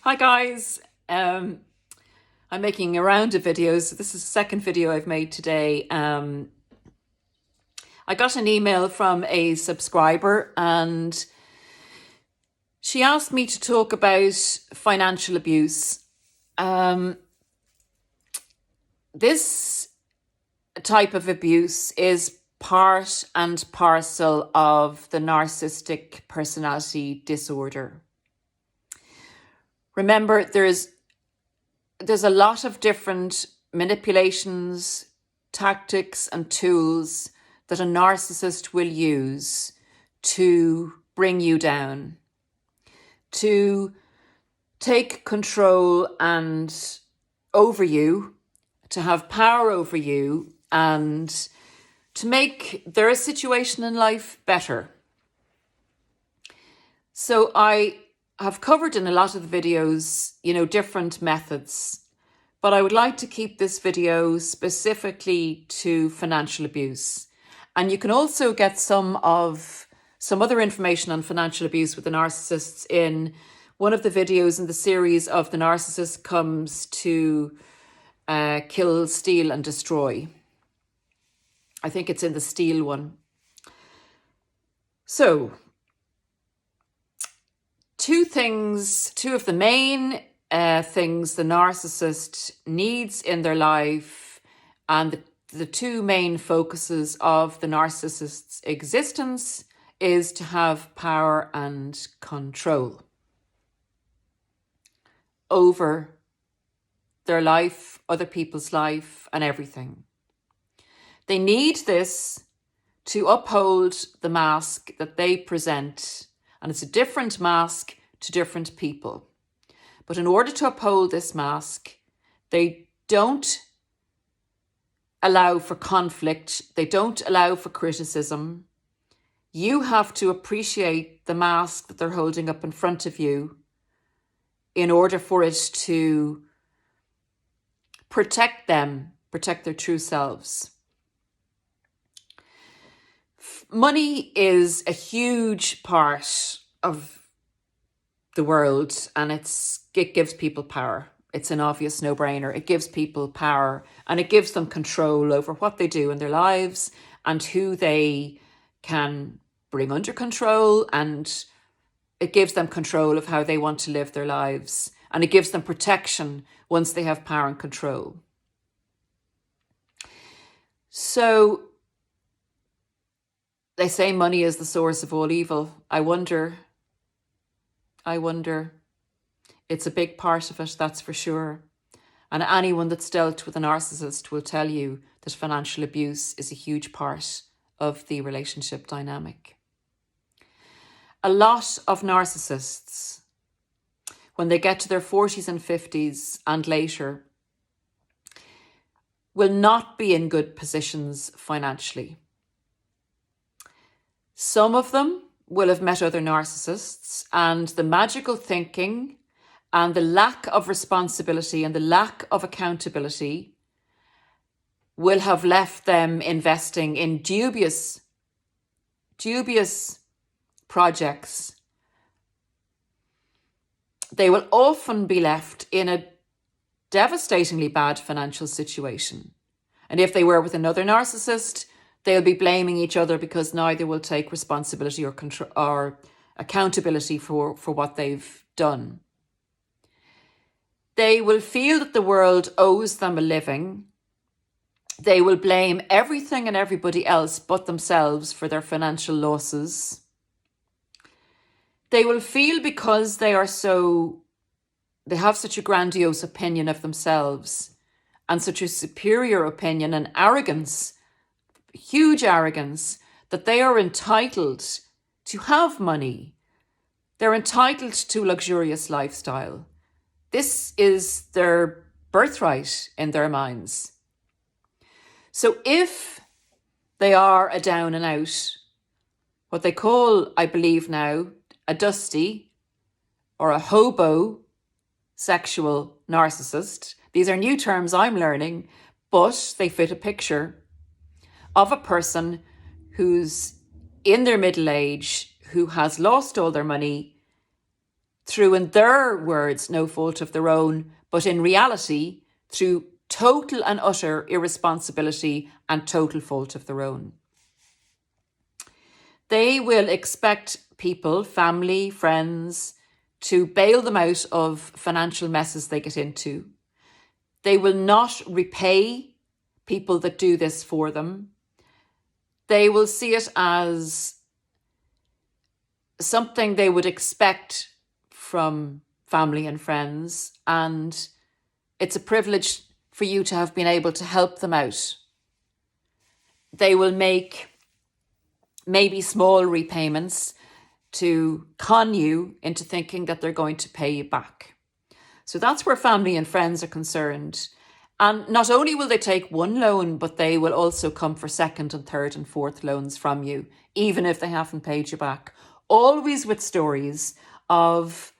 Hi guys, I'm making a round of videos. This is the second video I've made today. I got an email from a subscriber and she asked me to talk about financial abuse. This type of abuse is part and parcel of the narcissistic personality disorder. Remember, there's a lot of different manipulations, tactics, and tools that a narcissist will use to bring you down, to take control and over you, to have power over you, and to make their situation in life better. So I have covered in a lot of the videos, different methods, but I would like to keep this video specifically to financial abuse. And you can also get some other information on financial abuse with the narcissists in one of the videos in the series of The Narcissist Comes to Kill, Steal and Destroy. I think it's in the Steal one. So, two of the main things the narcissist needs in their life, and the two main focuses of the narcissist's existence is to have power and control over their life, other people's life, and everything. They need this to uphold the mask that they present, and it's a different mask to different people. But in order to uphold this mask, they don't allow for conflict. They don't allow for criticism. You have to appreciate the mask that they're holding up in front of you in order for it to protect them, protect their true selves. Money is a huge part of the world, and it gives people power. It's an obvious no-brainer. It gives people power, and it gives them control over what they do in their lives and who they can bring under control, and it gives them control of how they want to live their lives, and it gives them protection once they have power and control. So they say money is the source of all evil. I wonder. It's a big part of it, that's for sure. And anyone that's dealt with a narcissist will tell you that financial abuse is a huge part of the relationship dynamic. A lot of narcissists, when they get to their 40s and 50s and later, will not be in good positions financially. Some of them will have met other narcissists, and the magical thinking and the lack of responsibility and the lack of accountability will have left them investing in dubious projects. They will often be left in a devastatingly bad financial situation. And if they were with another narcissist, they'll be blaming each other because neither will take responsibility or control or accountability for what they've done. They will feel that the world owes them a living. They will blame everything and everybody else but themselves for their financial losses. They will feel because they have such a grandiose opinion of themselves and such a superior opinion and arrogance, huge arrogance, that they are entitled to have money. They're entitled to luxurious lifestyle. This is their birthright in their minds. So if they are a down and out, what they call, I believe now, a dusty or a hobo sexual narcissist, these are new terms I'm learning, but they fit a picture of a person who's in their middle age, who has lost all their money, through, in their words, no fault of their own, but in reality, through total and utter irresponsibility and total fault of their own. They will expect people, family, friends, to bail them out of financial messes they get into. They will not repay people that do this for them. They will see it as something they would expect from family and friends, and it's a privilege for you to have been able to help them out. They will make maybe small repayments to con you into thinking that they're going to pay you back. So that's where family and friends are concerned. And not only will they take one loan, but they will also come for second and third and fourth loans from you, even if they haven't paid you back. Always with stories of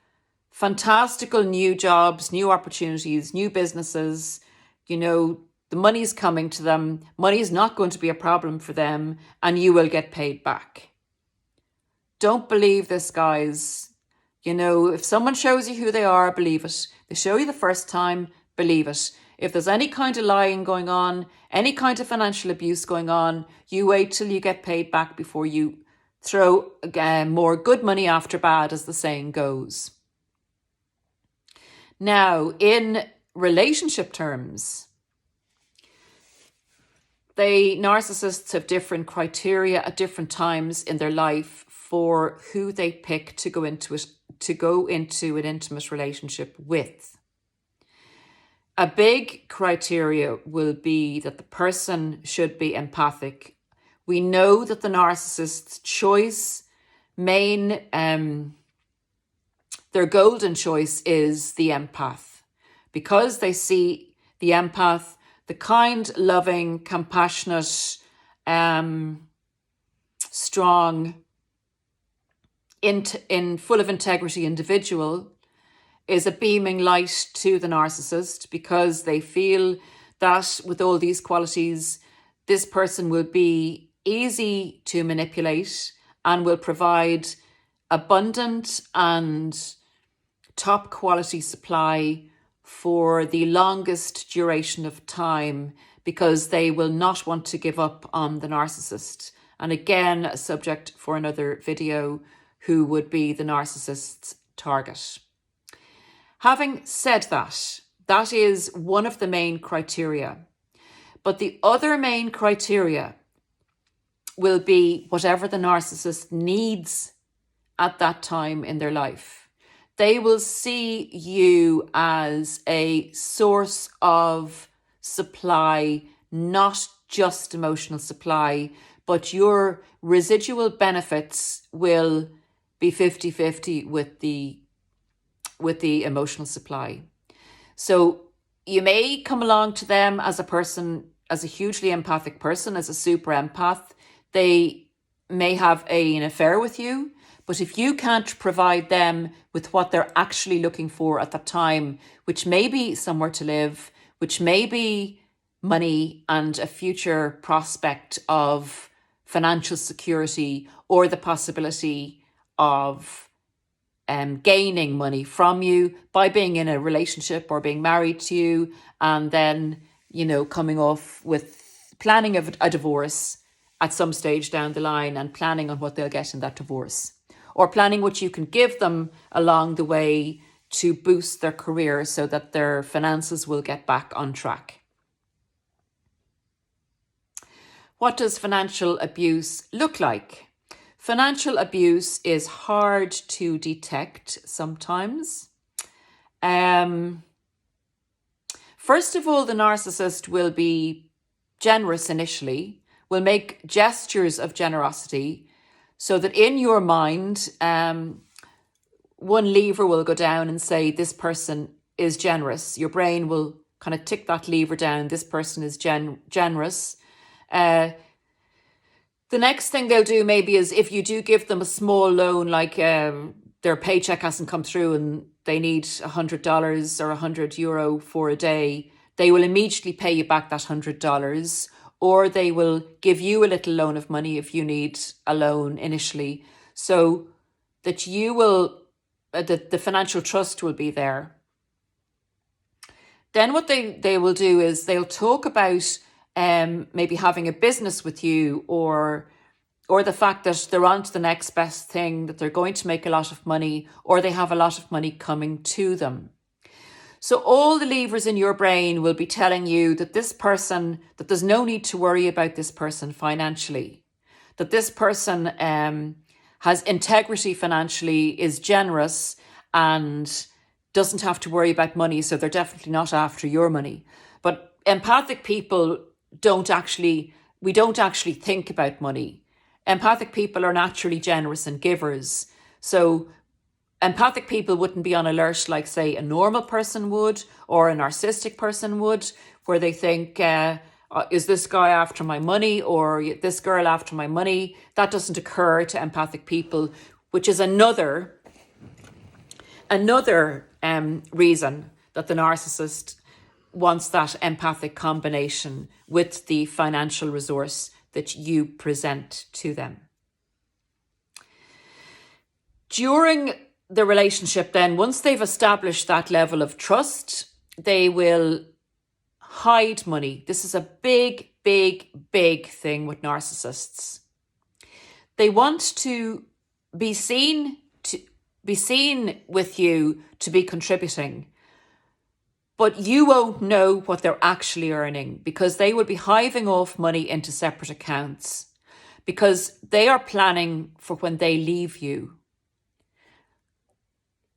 fantastical new jobs, new opportunities, new businesses. You know, the money's coming to them. Money is not going to be a problem for them, and you will get paid back. Don't believe this, guys. You know, if someone shows you who they are, believe it. They show you the first time, believe it. If there's any kind of lying going on, any kind of financial abuse going on, you wait till you get paid back before you throw more good money after bad, as the saying goes. Now, in relationship terms, narcissists have different criteria at different times in their life for who they pick to go into an intimate relationship with. A big criteria will be that the person should be empathic. We know that the narcissist's choice, their golden choice is the empath, because they see the empath, the kind, loving, compassionate, strong, in full of integrity individual, is a beaming light to the narcissist, because they feel that with all these qualities, this person will be easy to manipulate and will provide abundant and top quality supply for the longest duration of time, because they will not want to give up on the narcissist. And again, a subject for another video, who would be the narcissist's target. Having said that, that is one of the main criteria. But the other main criteria will be whatever the narcissist needs at that time in their life. They will see you as a source of supply, not just emotional supply, but your residual benefits will be 50-50 with the emotional supply. So you may come along to them as a person, as a hugely empathic person, as a super empath. They may have an affair with you, but if you can't provide them with what they're actually looking for at that time, which may be somewhere to live, which may be money and a future prospect of financial security, or the possibility of gaining money from you by being in a relationship or being married to you, and then, you know, coming off with planning of a divorce at some stage down the line, and planning on what they'll get in that divorce, or planning what you can give them along the way to boost their career so that their finances will get back on track. What does financial abuse look like? Financial abuse is hard to detect sometimes. First of all, the narcissist will be generous initially, will make gestures of generosity, so that in your mind, one lever will go down and say, this person is generous. Your brain will kind of tick that lever down. This person is generous. The next thing they'll do maybe is, if you do give them a small loan, like their paycheck hasn't come through and they need $100 or €100 for a day, they will immediately pay you back that $100, or they will give you a little loan of money if you need a loan initially, so that you will the financial trust will be there. Then what they will do is they'll talk about maybe having a business with you, or the fact that they're on to the next best thing, that they're going to make a lot of money, or they have a lot of money coming to them. So all the levers in your brain will be telling you that this person, that there's no need to worry about this person financially, that this person has integrity financially, is generous, and doesn't have to worry about money, so they're definitely not after your money. But empathic people we don't actually think about money. Empathic people are naturally generous and givers. So empathic people wouldn't be on alert like, say, a normal person would, or a narcissistic person would, where they think, is this guy after my money, or this girl after my money? That doesn't occur to empathic people, which is another reason that the narcissist wants that empathic combination with the financial resource that you present to them. During the relationship then, once they've established that level of trust, they will hide money. This is a big, big, big thing with narcissists. They want to be seen with you to be contributing, but you won't know what they're actually earning, because they will be hiving off money into separate accounts, because they are planning for when they leave you.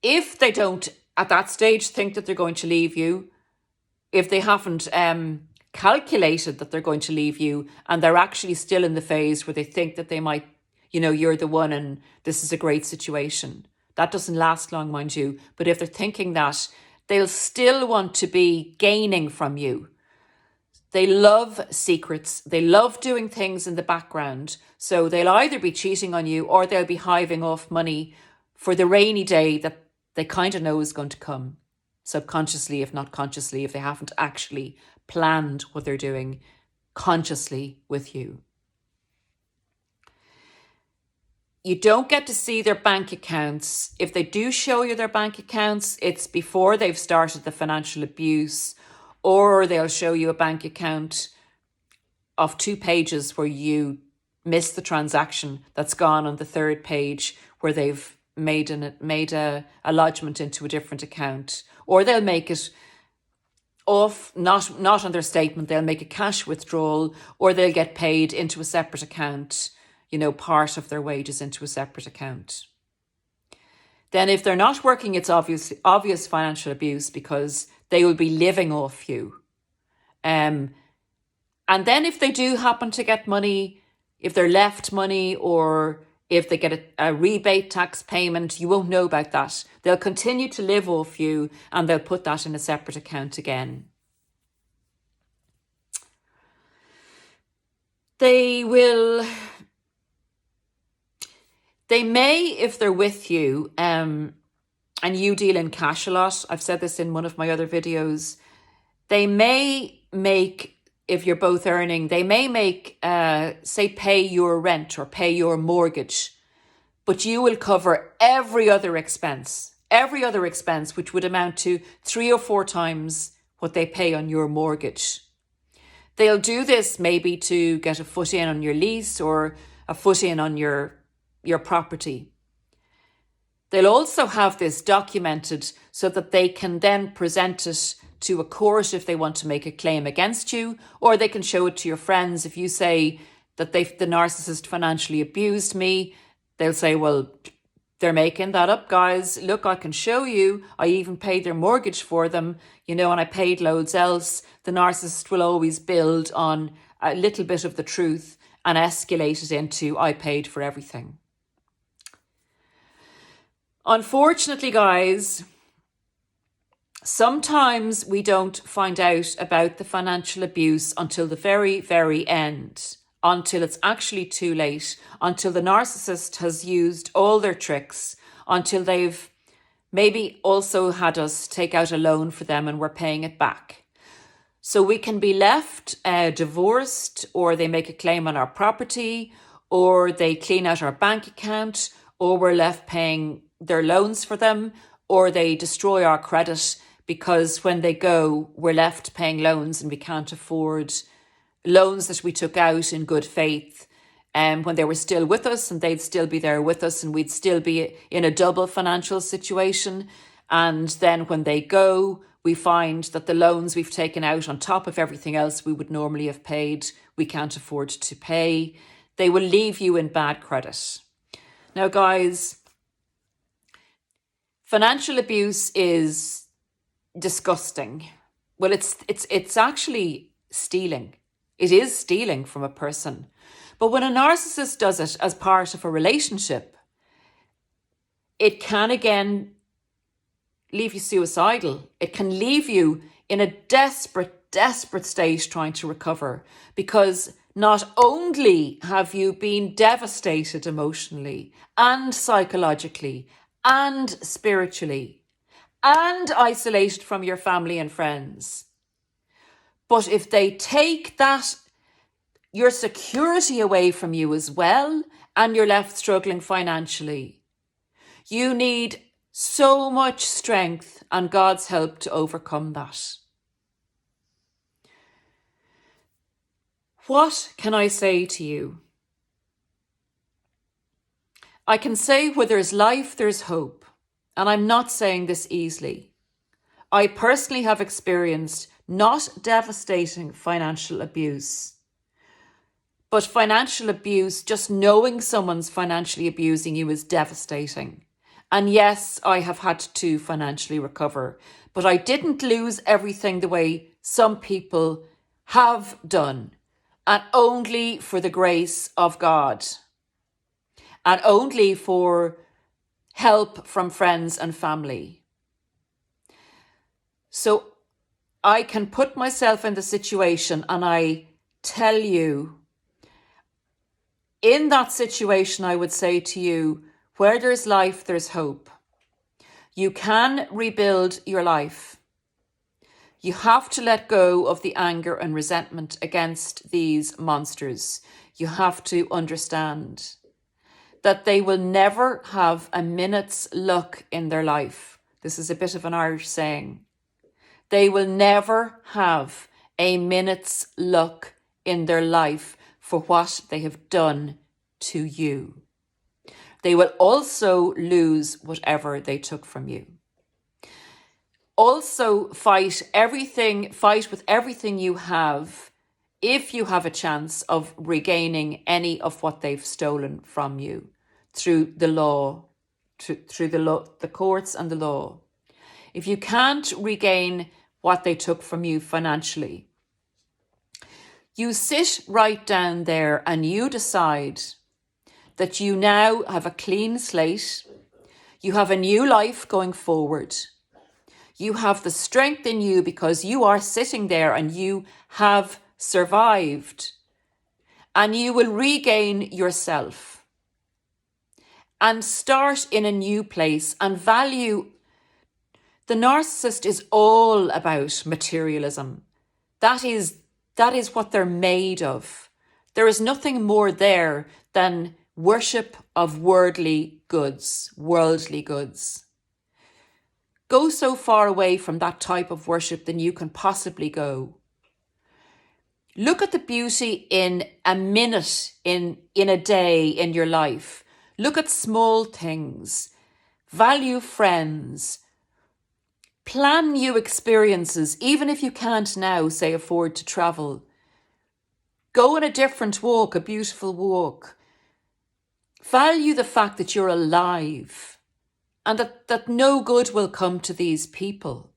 If they don't at that stage think that they're going to leave you, if they haven't calculated that they're going to leave you, and they're actually still in the phase where they think that they might, you're the one and this is a great situation. That doesn't last long, mind you. But if they're thinking that, they'll still want to be gaining from you. They love secrets. They love doing things in the background. So they'll either be cheating on you, or they'll be hiving off money for the rainy day that they kind of know is going to come, subconsciously, if not consciously, if they haven't actually planned what they're doing consciously with you. You don't get to see their bank accounts. If they do show you their bank accounts, it's before they've started the financial abuse, or they'll show you a bank account of 2 pages where you miss the transaction that's gone on the 3rd page, where they've made a lodgement into a different account, or they'll make it off, not on their statement. They'll make a cash withdrawal, or they'll get paid into a separate account, part of their wages into a separate account. Then if they're not working, it's obvious financial abuse, because they will be living off you. And then if they do happen to get money, if they're left money, or if they get a rebate tax payment, you won't know about that. They'll continue to live off you, and they'll put that in a separate account again. They may, if they're with you, and you deal in cash a lot, I've said this in one of my other videos, they may make, if you're both earning, they may make, say, pay your rent or pay your mortgage, but you will cover every other expense, which would amount to 3 or 4 times what they pay on your mortgage. They'll do this maybe to get a foot in on your lease, or a foot in on your property. They'll also have this documented so that they can then present it to a court if they want to make a claim against you, or they can show it to your friends. If you say that the narcissist financially abused me, they'll say, well, they're making that up, guys. Look, I can show you. I even paid their mortgage for them, and I paid loads else. The narcissist will always build on a little bit of the truth and escalate it into, I paid for everything. Unfortunately, guys, sometimes we don't find out about the financial abuse until the very, very end, until it's actually too late, until the narcissist has used all their tricks, until they've maybe also had us take out a loan for them and we're paying it back. So we can be left divorced, or they make a claim on our property, or they clean out our bank account, or we're left paying their loans for them, or they destroy our credit, because when they go, we're left paying loans and we can't afford loans that we took out in good faith when they were still with us, and they'd still be there with us, and we'd still be in a double financial situation. And then when they go, we find that the loans we've taken out on top of everything else we would normally have paid, we can't afford to pay. They will leave you in bad credit. Now, guys, financial abuse is disgusting. Well, it's actually stealing. It is stealing from a person. But when a narcissist does it as part of a relationship, it can again leave you suicidal. It can leave you in a desperate state trying to recover, because not only have you been devastated emotionally and psychologically and spiritually and isolated from your family and friends, but if they take that, your security away from you as well, and you're left struggling financially, you need so much strength and God's help to overcome that. What can I say to you? I can say where there's life, there's hope. And I'm not saying this easily. I personally have experienced not devastating financial abuse, but financial abuse, just knowing someone's financially abusing you, is devastating. And yes, I have had to financially recover, but I didn't lose everything the way some people have done, and only for the grace of God, and only for help from friends and family. So I can put myself in the situation, and I tell you, in that situation, I would say to you, where there's life, there's hope. You can rebuild your life. You have to let go of the anger and resentment against these monsters. You have to understand that they will never have a minute's luck in their life. This is a bit of an Irish saying. They will never have a minute's luck in their life for what they have done to you. They will also lose whatever they took from you. Also fight with everything you have, if you have a chance of regaining any of what they've stolen from you through the law, through the courts and the law. If you can't regain what they took from you financially, you sit right down there and you decide that you now have a clean slate. You have a new life going forward. You have the strength in you because you are sitting there and you have survived. And you will regain yourself and start in a new place and value. The narcissist is all about materialism. That is what they're made of. There is nothing more there than worship of worldly goods. Go so far away from that type of worship than you can possibly go. Look at the beauty in a minute, in a day, in your life. Look at small things. Value friends. Plan new experiences, even if you can't now, say, afford to travel. Go on a different walk, a beautiful walk. Value the fact that you're alive and that no good will come to these people.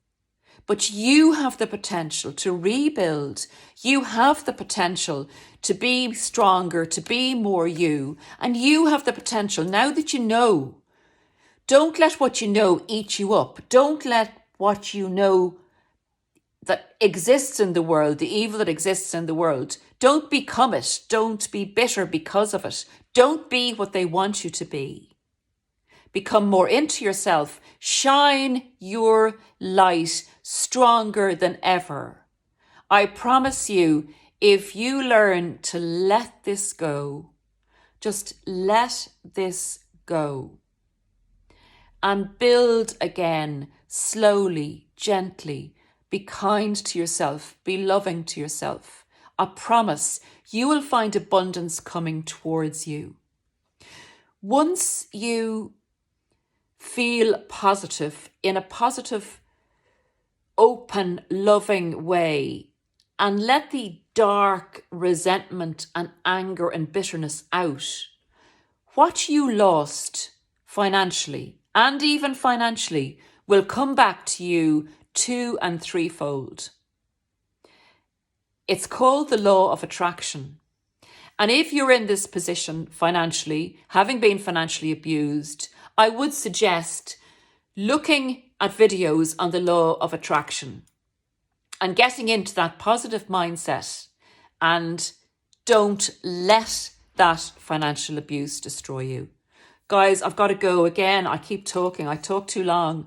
But you have the potential to rebuild. You have the potential to be stronger, to be more you. And you have the potential, now that you know, don't let what you know eat you up. Don't let what you know that exists in the world, the evil that exists in the world, don't become it. Don't be bitter because of it. Don't be what they want you to be. Become more into yourself. Shine your light stronger than ever. I promise you, if you learn to let this go, just let this go, and build again, slowly, gently. Be kind to yourself. Be loving to yourself. I promise you will find abundance coming towards you. Once you feel positive, in a positive, open, loving way, and let the dark resentment and anger and bitterness out, what you lost financially and even financially will come back to you 2- and 3-fold. It's called the law of attraction. And if you're in this position financially, having been financially abused, I would suggest looking at videos on the law of attraction and getting into that positive mindset, and don't let that financial abuse destroy you. Guys, I've got to go again. I keep talking. I talk too long.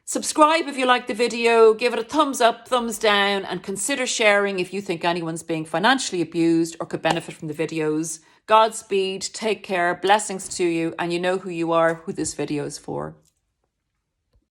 Subscribe if you like the video, give it a thumbs up, thumbs down, and consider sharing if you think anyone's being financially abused or could benefit from the videos. Godspeed, take care, blessings to you, and you know who you are, who this video is for.